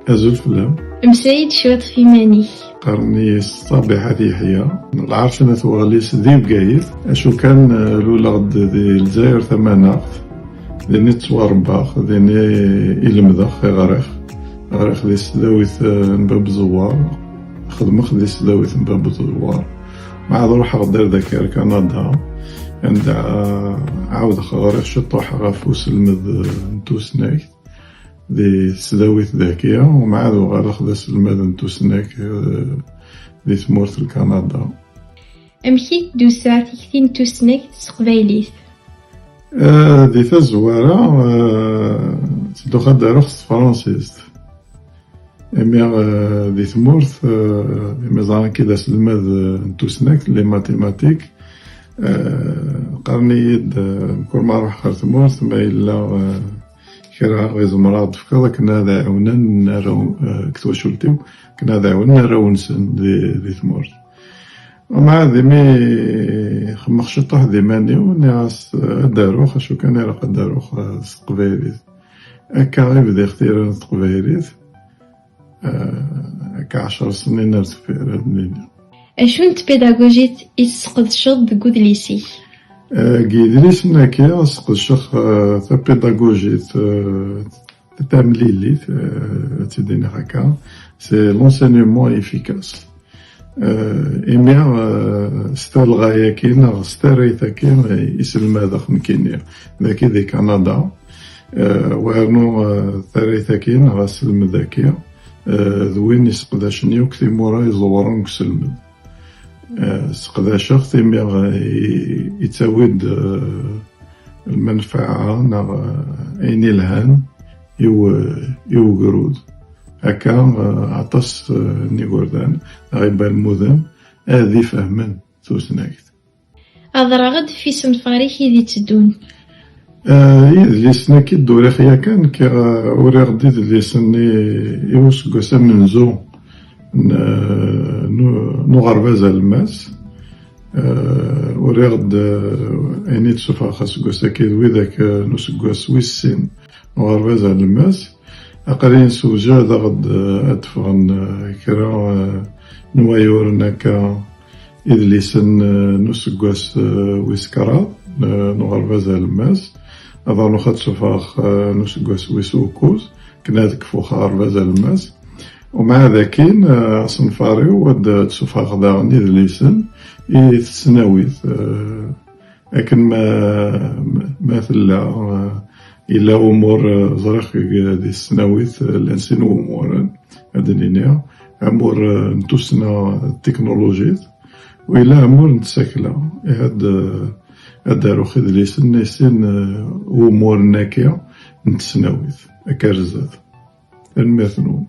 أزول فلام مسايد شوط في ماني قرني الصباح يحيى العرشنة وغليس ذي بقايث أشو كان لولا غد ذي الجزائر ثماناغ ذيني تصوارباخ ذيني إلمذاخ غريخ ذي سداويث نباب زوار خدمخ ذي سداويث نباب زوار مع ضروح غدير ذاكر كندا عند عاود غريخ شطوح غفوس المذ نتوسناك ذي سداويث ذاكية ومع ذو غريخ ذا سلمذ نتوسناك ذي ثمورث كندا. أمكي دوسا تكتين توسناك تسقبايليث ذي تزوارة تدو خد رخص فرنسيست إمي ذي ثمورث إمي زعان كدا سلمذ نتوسناك لي ماتيماتيك قرني يد كل ما روح خار ثمورث ما إلا كرا غيز مراد فكذا كنا ذا عونا نراو كتواشولتيو كنا ذا عونا نراو نسن ذي ثمورث ومع ذي مي خمخ شطح ذي ماني ونعس داروخ شو كان يرق داروخ سقبايريث أكا غيب ذي اختيار سقبايريث أكا 10 سنين نرتفير هاد النيني. أشونت بيداغوجيت يسقد شد قود ليسي قيدريس ناكيا سقدشخ تا بيداغوجيت تتامليلي تديني هكا سي لونسينيومون إفيكاس إميا ستا الغاية كاين ستا ريتا كاين يسلم هذا خمكينيا ذاكي ذي كندا وارنو ثاريتا كاين غاسلم ذاكيا ذوين يسقداشنيو كثي مورا يزورون كسلم سقداشخ ثيميا يتاود المنفعة نا عيني الهان يو قرود هكا عطس نيقوردان غيبان المدن هذي فهمن توسناكت أضرغد في سنفاريخي ذي تدون إذ لسناكي الدوريخيا كان كوري غدي ذي سني يوس قسم ننزو نغرباز الماس وريغد عيني تشوفها خاص قوسا كيدوي ذاك نسقواس ويسين نغرباز الماس أقرين سوجا ذا غد أدفغن كرا نوايور ناكا إذ ليسن نسقواس ويسكرا نغرباز الماس أظن نخد شوفاخ نسقواس ويسوكوز كنا ذكفو خارباز الماس ومع ذاكين صنفاري ود تشوفها غدا إذ ليسن يتسناويث لكن ما ثلا إلا أمور زرق دي السناويث الأنسين أمور هادنينيا أمور نتوسنا التكنولوجيات وإلا أمور نتساكلا هاد روخي دي ليسن نيسين أمور ناكية نتسناويث أكارزات المثنون.